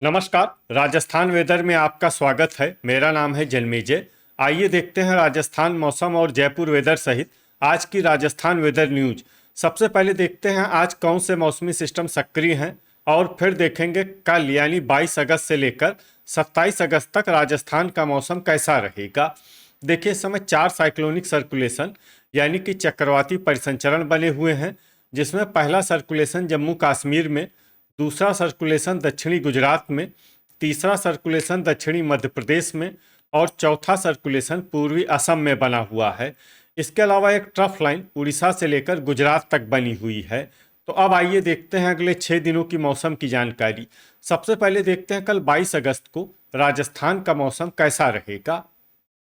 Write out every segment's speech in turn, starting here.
नमस्कार। राजस्थान वेदर में आपका स्वागत है। मेरा नाम है जन्मेजय। आइए देखते हैं राजस्थान मौसम और जयपुर वेदर सहित आज की राजस्थान वेदर न्यूज। सबसे पहले देखते हैं आज कौन से मौसमी सिस्टम सक्रिय हैं और फिर देखेंगे कल यानी 22 अगस्त से लेकर 27 अगस्त तक राजस्थान का मौसम कैसा रहेगा। देखिए, इस समय 4 साइक्लोनिक सर्कुलेशन यानी कि चक्रवाती परिसंचरण बने हुए हैं, जिसमें पहला सर्कुलेशन जम्मू कश्मीर में, दूसरा सर्कुलेशन दक्षिणी गुजरात में, तीसरा सर्कुलेशन दक्षिणी मध्य प्रदेश में और चौथा सर्कुलेशन पूर्वी असम में बना हुआ है। इसके अलावा एक ट्रफ लाइन उड़ीसा से लेकर गुजरात तक बनी हुई है। तो अब आइए देखते हैं अगले 6 दिनों की मौसम की जानकारी। सबसे पहले देखते हैं कल 22 अगस्त को राजस्थान का मौसम कैसा रहेगा।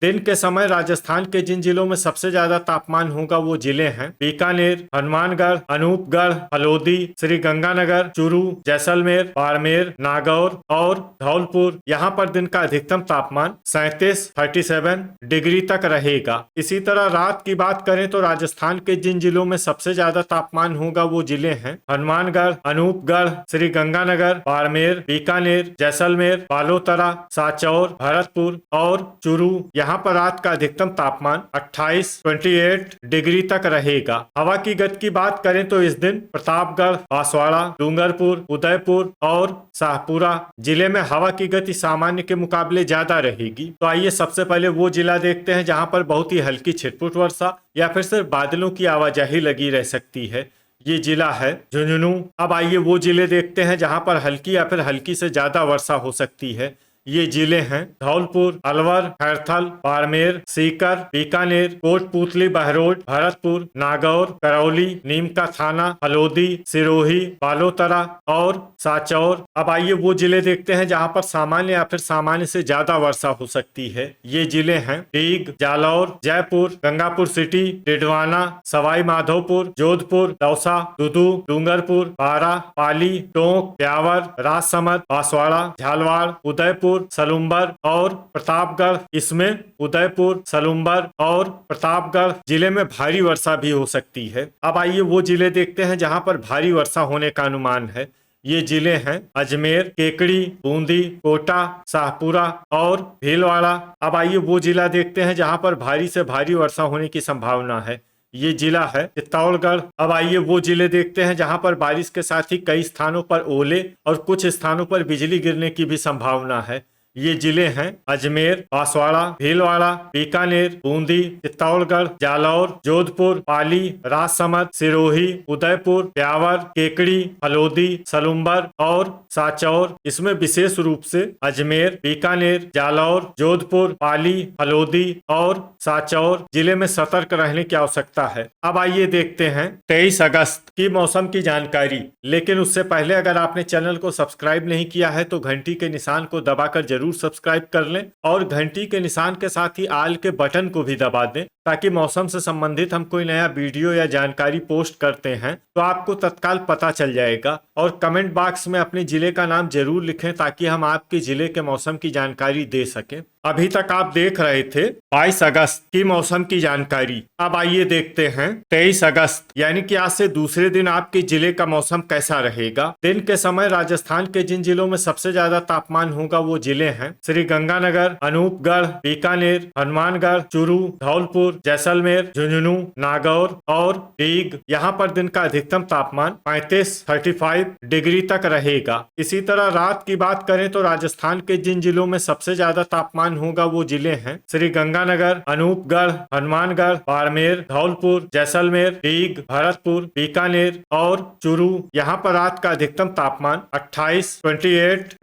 दिन के समय राजस्थान के जिन जिलों में सबसे ज्यादा तापमान होगा वो जिले हैं बीकानेर, हनुमानगढ़, अनूपगढ़, हल्द्वानी, श्री गंगानगर, चूरू, जैसलमेर, बाड़मेर, नागौर और धौलपुर। यहाँ पर दिन का अधिकतम तापमान 37 डिग्री तक रहेगा। इसी तरह रात की बात करें तो राजस्थान के जिन जिलों में सबसे ज्यादा तापमान होगा वो जिले हैं हनुमानगढ़, अनूपगढ़, श्री गंगानगर, बाड़मेर, बीकानेर, जैसलमेर, बालोतरा, साचौर, भरतपुर और चूरू। यहाँ पर रात का अधिकतम तापमान 28 डिग्री तक रहेगा। हवा की गति की बात करें तो इस दिन प्रतापगढ़, बांसवाड़ा, डूंगरपुर, उदयपुर और शाहपुरा जिले में हवा की गति सामान्य के मुकाबले ज्यादा रहेगी। तो आइए सबसे पहले वो जिला देखते हैं जहाँ पर बहुत ही हल्की छिटपुट वर्षा या फिर सिर्फ बादलों की आवाजाही लगी रह सकती है। ये जिला है झुंझुनू। अब आइए वो जिले देखते हैं जहाँ पर हल्की या फिर हल्की से ज्यादा वर्षा हो सकती है। ये जिले हैं धौलपुर, अलवर, खैरथल, बाड़मेर, सीकर, बीकानेर, कोटपूतली, बहरोड, भरतपुर, नागौर, करौली, नीमका थाना, हल्द्वानी, सिरोही, बालोतरा और साचौर। अब आइए वो जिले देखते हैं जहां पर सामान्य या फिर सामान्य से ज्यादा वर्षा हो सकती है। ये जिले हैं डीग, जालौर, जयपुर, गंगापुर सिटी, डिडवाना, सवाई माधोपुर, जोधपुर, दौसा, दुदू, डूंगरपुर, बारा, पाली, टोंक, ब्यावर, राजसमंद, बांसवाड़ा, झालवाड़, उदयपुर, सलुम्बर और प्रतापगढ़। इसमें उदयपुर, सलुम्बर और प्रतापगढ़ जिले में भारी वर्षा भी हो सकती है। अब आइए वो जिले देखते हैं जहां पर भारी वर्षा होने का अनुमान है। ये जिले हैं अजमेर, केकड़ी, बूंदी, कोटा, शाहपुरा और भीलवाड़ा। अब आइए वो जिला देखते हैं जहां पर भारी से भारी वर्षा होने की संभावना है। ये जिला है चित्तौड़गढ़। अब आइए वो जिले देखते हैं जहां पर बारिश के साथ ही कई स्थानों पर ओले और कुछ स्थानों पर बिजली गिरने की भी संभावना है। ये जिले हैं अजमेर, बांसवाड़ा, भीलवाड़ा, बीकानेर, बूंदी, चित्तौड़गढ़, जालौर, जोधपुर, पाली, राजसमंद, सिरोही, उदयपुर, ब्यावर, केकड़ी, हल्द्वानी, सलुम्बर और साचौर। इसमें विशेष रूप से अजमेर, बीकानेर, जालौर, जोधपुर, पाली, हल्द्वानी और साचौर जिले में सतर्क रहने की आवश्यकता है। अब आइए देखते हैं 23 अगस्त की मौसम की जानकारी। लेकिन उससे पहले अगर आपने चैनल को सब्सक्राइब नहीं किया है तो घंटी के निशान को दबाकर जरूर सब्सक्राइब कर लें और घंटी के निशान के साथ ही आल के बटन को भी दबा दें, ताकि मौसम से संबंधित हम कोई नया वीडियो या जानकारी पोस्ट करते हैं तो आपको तत्काल पता चल जाएगा। और कमेंट बॉक्स में अपने जिले का नाम जरूर लिखें ताकि हम आपके जिले के मौसम की जानकारी दे सकें। अभी तक आप देख रहे थे 22 अगस्त की मौसम की जानकारी। अब आइए देखते हैं 23 अगस्त यानी कि आज से दूसरे दिन आपके जिले का मौसम कैसा रहेगा। दिन के समय राजस्थान के जिन जिलों में सबसे ज्यादा तापमान होगा वो जिले हैं श्री गंगानगर, अनूपगढ़, बीकानेर, हनुमानगढ़, चूरू, धौलपुर, जैसलमेर, झुंझुनू, नागौर और डीग। यहाँ पर दिन का अधिकतम तापमान 35 डिग्री तक रहेगा। इसी तरह रात की बात करें तो राजस्थान के जिन जिलों में सबसे ज्यादा तापमान होगा वो जिले हैं श्री गंगानगर, अनूपगढ़, हनुमानगढ़, बाड़मेर, धौलपुर, जैसलमेर, डीग, भरतपुर, बीकानेर और चूरू। यहाँ पर रात का अधिकतम तापमान 28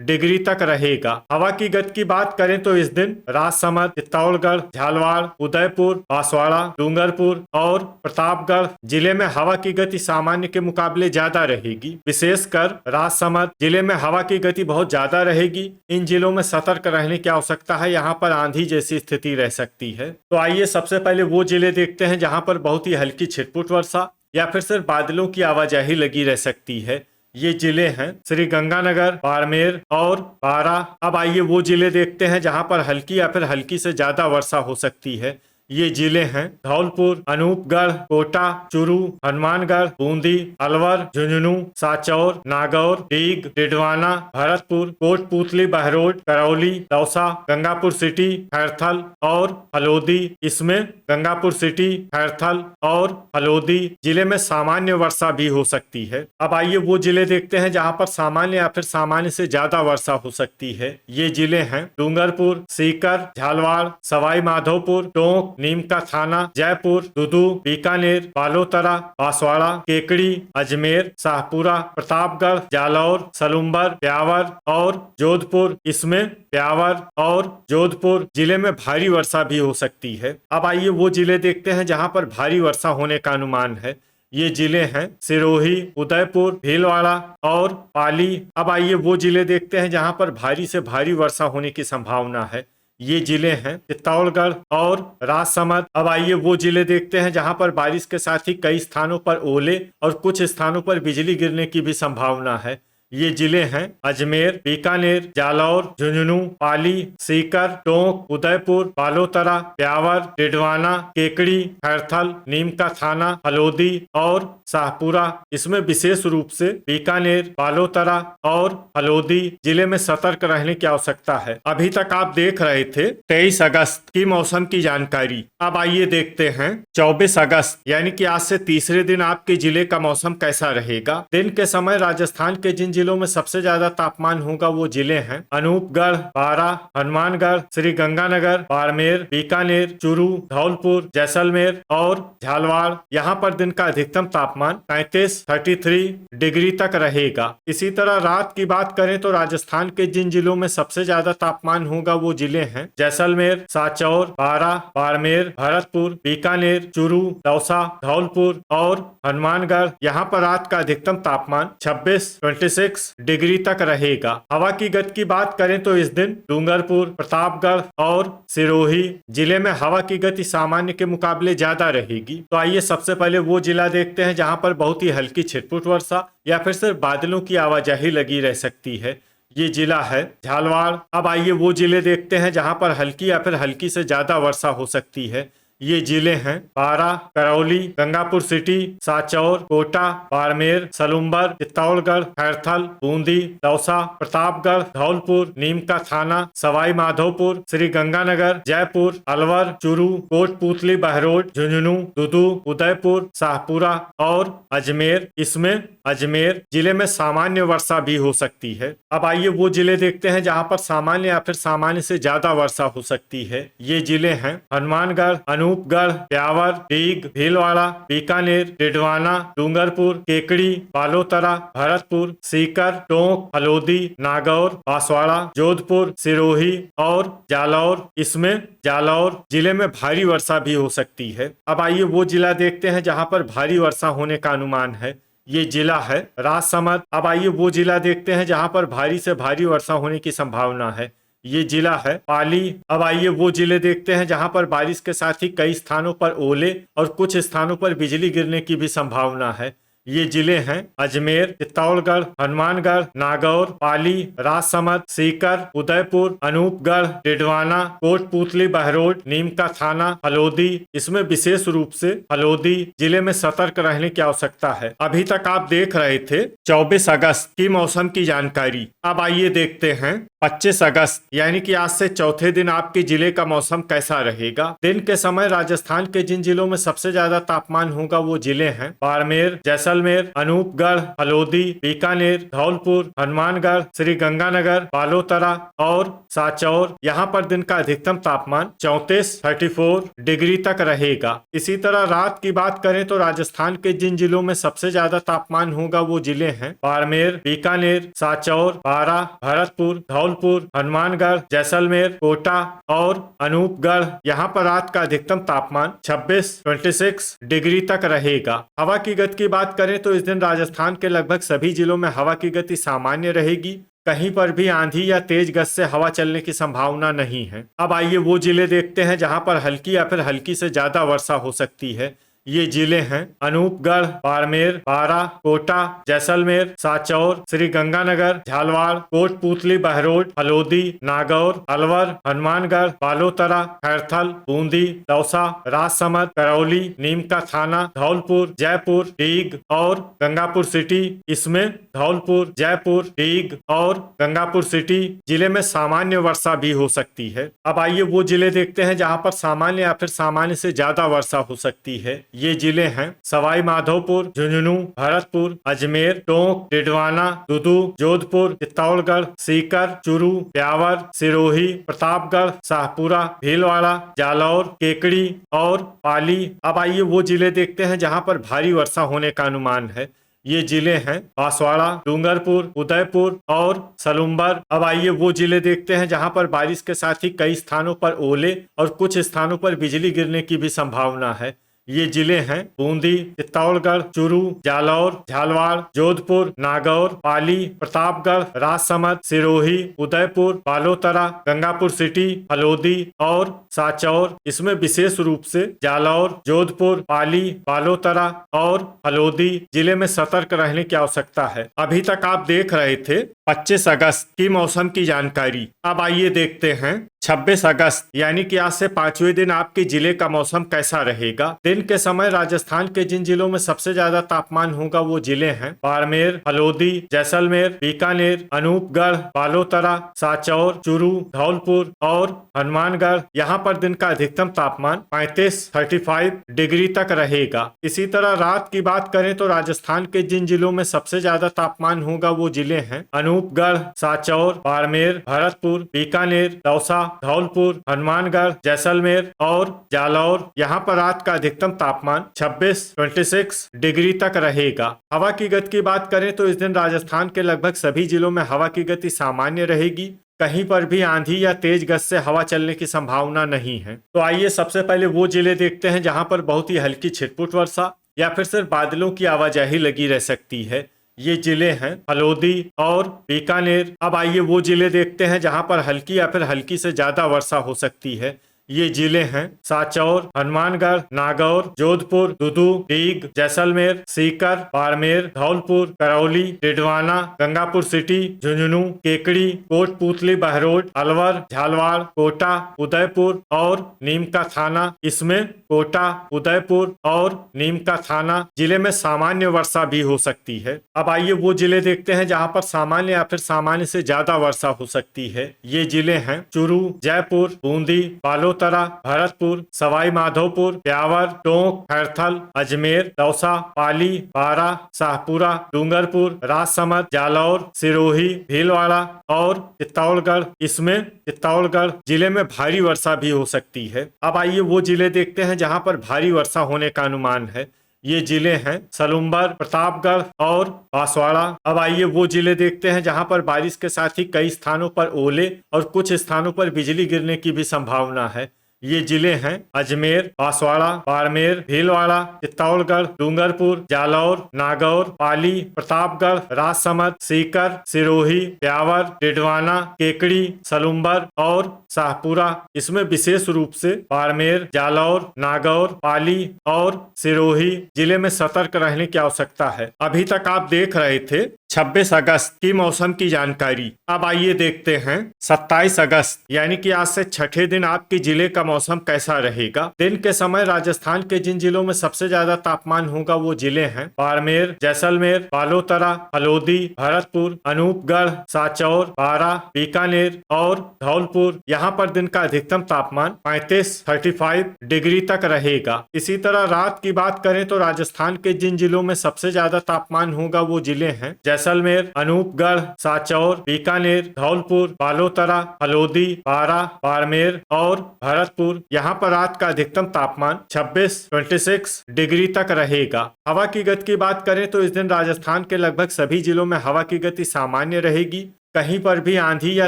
डिग्री तक रहेगा। हवा की गति की बात करें तो इस दिन राजसमंद, चित्तौड़गढ़, झालवाड़, उदयपुर, बांसवाड़ा, डूंगरपुर और प्रतापगढ़ जिले में हवा की गति सामान्य के मुकाबले ज्यादा रहेगी। विशेषकर राजसमंद जिले में हवा की गति बहुत ज्यादा रहेगी। इन जिलों में सतर्क रहने की आवश्यकता है, यहाँ पर आंधी जैसी स्थिति रह सकती है। तो आइए सबसे पहले वो जिले देखते हैं जहाँ पर बहुत ही हल्की छिटपुट वर्षा या फिर सिर्फ बादलों की आवाजाही लगी रह सकती है। ये जिले हैं श्री गंगानगर, बाड़मेर और बारा। अब आइए वो जिले देखते हैं जहाँ पर हल्की या फिर हल्की से ज्यादा वर्षा हो सकती है। ये जिले हैं धौलपुर, अनूपगढ़, कोटा, चूरू, हनुमानगढ़, बूंदी, अलवर, झुंझुनू, सांचौर, नागौर, डीग, डिडवाना, भरतपुर, कोटपूतली, बहरोड, करौली, दौसा, गंगापुर सिटी, खैरथल और हलोदी। इसमें गंगापुर सिटी, खैरथल और हलोदी जिले में सामान्य वर्षा भी हो सकती है। अब आइए वो जिले देखते हैं जहां पर सामान्य या फिर सामान्य से ज्यादा वर्षा हो सकती है। ये जिले हैं डूंगरपुर, सीकर, झालवाड़, सवाई माधोपुर, टोंक, नीम का थाना, जयपुर, दुदू, बीकानेर, बालोतरा, बांसवाड़ा, केकड़ी, अजमेर, शाहपुरा, प्रतापगढ़, जालौर, सलुम्बर, ब्यावर और जोधपुर। इसमें ब्यावर और जोधपुर जिले में भारी वर्षा भी हो सकती है। अब आइए वो जिले देखते हैं जहां पर भारी वर्षा होने का अनुमान है। ये जिले हैं सिरोही, उदयपुर, भीलवाड़ा और पाली। अब आइए वो जिले देखते हैं जहां पर भारी से भारी वर्षा होने की संभावना है। ये जिले हैं चित्तौड़गढ़ और राजसमंद। अब आइए वो जिले देखते हैं जहां पर बारिश के साथ ही कई स्थानों पर ओले और कुछ स्थानों पर बिजली गिरने की भी संभावना है। ये जिले हैं अजमेर, बीकानेर, जालौर, झुंझुनू, पाली, सीकर, टोंक, उदयपुर, बालोतरा, ब्यावर, डिडवाना, केकड़ी, खैरथल, नीम का थाना, हलोदी और शाहपुरा। इसमें विशेष रूप से बीकानेर, बालोतरा और हलोदी जिले में सतर्क रहने की आवश्यकता है। अभी तक आप देख रहे थे 23 अगस्त की मौसम की जानकारी। अब आइए देखते हैं 24 अगस्त यानी कि आज से तीसरे दिन आपके जिले का मौसम कैसा रहेगा। दिन के समय राजस्थान के जिन जिलों में सबसे ज्यादा तापमान होगा वो जिले हैं अनूपगढ़, बारा, हनुमानगढ़, श्री गंगानगर, बाड़मेर, बीकानेर, चूरू, धौलपुर, जैसलमेर और झालवाड़। यहाँ पर दिन का अधिकतम तापमान 33 डिग्री तक रहेगा। इसी तरह रात की बात करें तो राजस्थान के जिन जिलों में सबसे ज्यादा तापमान होगा वो जिले हैं जैसलमेर, सांचौर, बारा, बाड़मेर, भरतपुर, बीकानेर, चूरू, दौसा, धौलपुर और हनुमानगढ़। यहाँ पर रात का अधिकतम तापमान 26 डिग्री तक रहेगा। हवा की गति की बात करें तो इस दिन डूंगरपुर, प्रतापगढ़ और सिरोही जिले में हवा की गति सामान्य के मुकाबले ज्यादा रहेगी। तो आइए सबसे पहले वो जिला देखते हैं जहां पर बहुत ही हल्की छिटपुट वर्षा या फिर सिर्फ बादलों की आवाजाही लगी रह सकती है। ये जिला है झालवाड़। अब आइए वो जिले देखते हैं जहां पर हल्की या फिर हल्की से ज्यादा वर्षा हो सकती है। ये जिले हैं बारा, करौली, गंगापुर सिटी, सांचौर, कोटा, बाड़मेर, सलुम्बर, चित्तौड़गढ़, खैरथल, बूंदी, दौसा, प्रतापगढ़, धौलपुर, नीम का थाना, सवाई माधोपुर, श्री गंगानगर, जयपुर, अलवर, चूरू, कोटपूतली, बहरोड, झुंझुनू, दुदू, उदयपुर, शाहपुरा और अजमेर। इसमें अजमेर जिले में सामान्य वर्षा भी हो सकती है। अब आइए वो जिले देखते हैं जहां पर सामान्य या फिर सामान्य से ज्यादा वर्षा हो सकती है। ये जिले हैं हनुमानगढ़, अनूपगढ़, ब्यावर, डीग, भीलवाड़ा, बीकानेर, डिडवाना, डूंगरपुर, केकड़ी, बालोतरा, भरतपुर, सीकर, टोंक, हलोदी, नागौर, बांसवाड़ा, जोधपुर, सिरोही और जालौर। इसमें जालौर जिले में भारी वर्षा भी हो सकती है। अब आइए वो जिला देखते हैं जहां पर भारी वर्षा होने का अनुमान है। ये जिला है राजसमंद। अब आइए वो जिला देखते हैं जहां पर भारी से भारी वर्षा होने की संभावना है। ये जिला है पाली। अब आइए वो जिले देखते हैं जहां पर बारिश के साथ ही कई स्थानों पर ओले और कुछ स्थानों पर बिजली गिरने की भी संभावना है। ये जिले हैं अजमेर, चित्तौड़गढ़, हनुमानगढ़, नागौर, पाली, राजसमंद, सीकर, उदयपुर, अनूपगढ़, डिडवाना, कोटपूतली, बहरोड, नीम का थाना, हलोदी। इसमें विशेष रूप से हलोदी जिले में सतर्क रहने की आवश्यकता है। अभी तक आप देख रहे थे 24 अगस्त की मौसम की जानकारी। अब आइए देखते हैं 25 अगस्त यानी कि आज से चौथे दिन आपके जिले का मौसम कैसा रहेगा। दिन के समय राजस्थान के जिन जिलों में सबसे ज्यादा तापमान होगा वो जिले हैं बाड़मेर, जैसलमेर, अनूपगढ़, हलोदी, बीकानेर, धौलपुर, हनुमानगढ़, श्री गंगानगर, बालोतरा और सांचौर। यहाँ पर दिन का अधिकतम तापमान 34 डिग्री तक रहेगा। इसी तरह रात की बात करें तो राजस्थान के जिन जिलों में सबसे ज्यादा तापमान होगा वो जिले हैं बाड़मेर, बीकानेर, सांचौर, बारा, भरतपुर, धौलपुर, हनुमानगढ़, जैसलमेर, कोटा और अनूपगढ़। यहाँ पर रात का अधिकतम तापमान 26 डिग्री तक रहेगा। हवा की गति की बात करें तो इस दिन राजस्थान के लगभग सभी जिलों में हवा की गति सामान्य रहेगी। कहीं पर भी आंधी या तेज गति से हवा चलने की संभावना नहीं है। अब आइए वो जिले देखते हैं जहां पर हल्की या फिर हल्की से ज्यादा वर्षा हो सकती है। ये जिले हैं अनूपगढ़, बाड़मेर, बारां, कोटा, जैसलमेर, सांचौर, श्री गंगानगर, झालवाड़, कोटपूतली, बहरोड, हलोदी, नागौर, अलवर, हनुमानगढ़, बालोतरा, खैरथल, बूंदी, दौसा, राजसमंद, करौली, नीमका थाना, धौलपुर, जयपुर, डीग और गंगापुर सिटी। इसमें धौलपुर, जयपुर, डीग और गंगापुर सिटी जिले में सामान्य वर्षा भी हो सकती है। अब आइए वो जिले देखते हैं जहां पर सामान्य या फिर सामान्य से ज्यादा वर्षा हो सकती है। ये जिले हैं सवाई माधोपुर, झुंझुनू, भरतपुर, अजमेर, टोंक, डिडवाना, दुदू, जोधपुर, चित्तौड़गढ़, सीकर, चूरू, ब्यावर, सिरोही, प्रतापगढ़, शाहपुरा, भीलवाड़ा, जालौर, केकड़ी और पाली। अब आइए वो जिले देखते हैं जहां पर भारी वर्षा होने का अनुमान है। ये जिले हैं बांसवाड़ा, डूंगरपुर, उदयपुर और सलुम्बर। अब आइए वो जिले देखते हैं जहां पर बारिश के साथ ही कई स्थानों पर ओले और कुछ स्थानों पर बिजली गिरने की भी संभावना है। ये जिले हैं बूंदी, चित्तौड़गढ़, चूरू, जालौर, झालवाड़, जोधपुर, नागौर, पाली, प्रतापगढ़, राजसमंद, सिरोही, उदयपुर, बालोतरा, गंगापुर सिटी, हलोदी और सांचौर। इसमें विशेष रूप से जालौर, जोधपुर, पाली, बालोतरा और हलोदी जिले में सतर्क रहने की आवश्यकता है। अभी तक आप देख रहे थे 25 अगस्त की मौसम की जानकारी। अब आइए देखते हैं 26 अगस्त यानी कि आज से 5वें दिन आपके जिले का मौसम कैसा रहेगा। दिन के समय राजस्थान के जिन जिलों में सबसे ज्यादा तापमान होगा वो जिले हैं बाड़मेर, हलोदी, जैसलमेर, बीकानेर, अनूपगढ़, बालोतरा, सांचौर, चूरू, धौलपुर और हनुमानगढ़। यहाँ पर दिन का अधिकतम तापमान 35 डिग्री तक रहेगा। इसी तरह रात की बात करें तो राजस्थान के जिन जिलों में सबसे ज्यादा तापमान होगा वो जिले हैं अनूपगढ़, सांचौर, बाड़मेर, भरतपुर, बीकानेर, दौसा, धौलपुर, हनुमानगढ़, जैसलमेर और जालौर। यहाँ पर रात का अधिकतम तापमान 26 डिग्री तक रहेगा। हवा की गति की बात करें तो इस दिन राजस्थान के लगभग सभी जिलों में हवा की गति सामान्य रहेगी। कहीं पर भी आंधी या तेज गति से हवा चलने की संभावना नहीं है। तो आइए सबसे पहले वो जिले देखते हैं जहां पर बहुत ही हल्की छिटपुट वर्षा या फिर सिर्फ बादलों की आवाजाही लगी रह सकती है। ये जिले हैं हलोदी और बीकानेर। अब आइए वो जिले देखते हैं जहां पर हल्की या फिर हल्की से ज्यादा वर्षा हो सकती है। ये जिले हैं सांचौर, हनुमानगढ़, नागौर, जोधपुर, दुदू, डीग, जैसलमेर, सीकर, बाड़मेर, धौलपुर, करौली, डिडवाना, गंगापुर सिटी, झुंझुनू, केकड़ी, कोटपूतली, बहरोड, अलवर, झालवाड़, कोटा, उदयपुर और नीमका थाना। इसमें कोटा, उदयपुर और नीमका थाना जिले में सामान्य वर्षा भी हो सकती है। अब आइए वो जिले देखते हैं जहां पर सामान्य या फिर सामान्य से ज्यादा वर्षा हो सकती है। ये जिले हैं चूरू, जयपुर, बूंदी, बालोतरा, भरतपुर, सवाई माधोपुर, ब्यावर, टोंक, खैरथल, अजमेर, दौसा, पाली, बारां, शाहपुरा, डूंगरपुर, राजसमंद, जालौर, सिरोही, भीलवाड़ा और चित्तौड़गढ़। इसमें चित्तौड़गढ़ जिले में भारी वर्षा भी हो सकती है। अब आइए वो जिले देखते हैं जहां पर भारी वर्षा होने का अनुमान है। ये जिले हैं सलुम्बर, प्रतापगढ़ और बांसवाड़ा। अब आइए वो जिले देखते हैं जहां पर बारिश के साथ ही कई स्थानों पर ओले और कुछ स्थानों पर बिजली गिरने की भी संभावना है। ये जिले हैं अजमेर, बांसवाड़ा, बाड़मेर, भीलवाड़ा, चित्तौड़गढ़, डूंगरपुर, जालौर, नागौर, पाली, प्रतापगढ़, राजसमंद, सीकर, सिरोही, ब्यावर, डिडवाना, केकड़ी, सलुम्बर और शाहपुरा। इसमें विशेष रूप से बाड़मेर, जालौर, नागौर, पाली और सिरोही जिले में सतर्क रहने की आवश्यकता है। अभी तक आप देख रहे थे 26 अगस्त की मौसम की जानकारी। अब आइए देखते हैं 27 अगस्त यानी कि आज से छठे दिन आपके जिले का मौसम कैसा रहेगा। दिन के समय राजस्थान के जिन जिलों में सबसे ज्यादा तापमान होगा वो जिले हैं बाड़मेर, जैसलमेर, बालोतरा, हलोदी, भरतपुर, अनूपगढ़, सांचौर, बारां, बीकानेर और धौलपुर। यहाँ पर दिन का अधिकतम तापमान 35 डिग्री तक रहेगा। इसी तरह रात की बात करें तो राजस्थान के जिन जिलों में सबसे ज्यादा तापमान होगा वो जिले हैं जैसलमेर, अनूपगढ़, सांचौर, बीकानेर, धौलपुर, बालोतरा, हलोदी, बारां, बाड़मेर और भरतपुर। यहाँ पर रात का अधिकतम तापमान 26 डिग्री तक रहेगा। हवा की गति की बात करें तो इस दिन राजस्थान के लगभग सभी जिलों में हवा की गति सामान्य रहेगी। कहीं पर भी आंधी या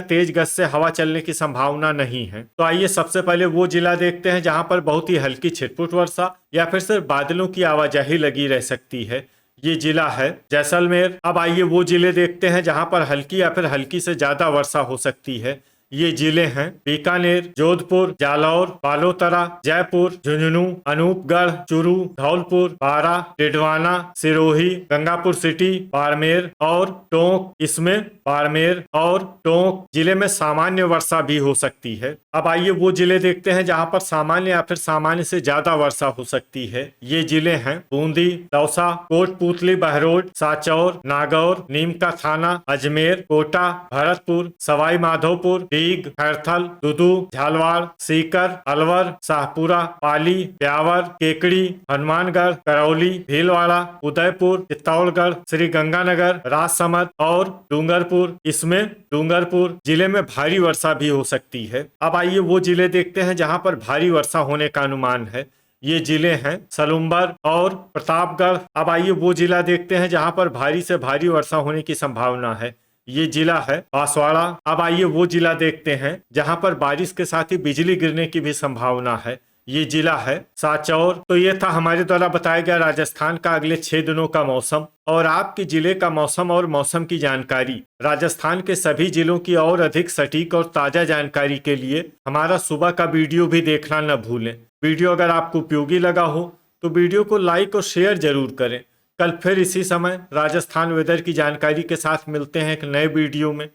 तेज गति से हवा चलने की संभावना नहीं है। तो आइए सबसे पहले वो जिला देखते हैं जहां पर बहुत ही हल्की छिटपुट वर्षा या फिर सिर्फ बादलों की आवाजाही लगी रह सकती है। ये जिला है जैसलमेर। अब आइए वो जिले देखते हैं जहां पर हल्की या फिर हल्की से ज्यादा वर्षा हो सकती है। ये जिले हैं बीकानेर, जोधपुर, जालौर, बालोतरा, जयपुर, झुंझुनू, अनूपगढ़, चूरू, धौलपुर, बारा, डिडवाना, सिरोही, गंगापुर सिटी, बाड़मेर और टोंक। इसमें बाड़मेर और टोंक जिले में सामान्य वर्षा भी हो सकती है। अब आइए वो जिले देखते हैं जहां पर सामान्य या फिर सामान्य से ज्यादा वर्षा हो सकती है। ये जिले हैं बूंदी, दौसा, कोटपूतली, बहरोड, साचौर, नागौर, नीम का थाना, अजमेर, कोटा, भरतपुर, सवाई माधोपुर, डीग, खैरथल, दुदू, झालवाड़, सीकर, अलवर, शाहपुरा, पाली, ब्यावर, केकड़ी, हनुमानगढ़, करौली, भीलवाड़ा, उदयपुर, चित्तौड़गढ़, श्री गंगानगर, राजसमंद और डूंगरपुर। इसमें डूंगरपुर जिले में भारी वर्षा भी हो सकती है। अब आइए वो जिले देखते हैं जहां पर भारी वर्षा होने का अनुमान है। ये जिले हैं सलुम्बर और प्रतापगढ़। अब आइए वो जिला देखते हैं जहां पर भारी से भारी वर्षा होने की संभावना है। ये जिला है बांसवाड़ा। अब आइए वो जिला देखते हैं जहां पर बारिश के साथ ही बिजली गिरने की भी संभावना है। ये जिला है साचौर। तो ये था हमारे द्वारा बताया गया राजस्थान का अगले 6 दिनों का मौसम और आपके जिले का मौसम और मौसम की जानकारी। राजस्थान के सभी जिलों की और अधिक सटीक और ताजा जानकारी के लिए हमारा सुबह का वीडियो भी देखना न भूलें। वीडियो अगर आपको उपयोगी लगा हो तो वीडियो को लाइक और शेयर जरूर करें। कल फिर इसी समय राजस्थान वेदर की जानकारी के साथ मिलते हैं एक नए वीडियो में।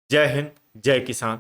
जय हिंद, जय किसान।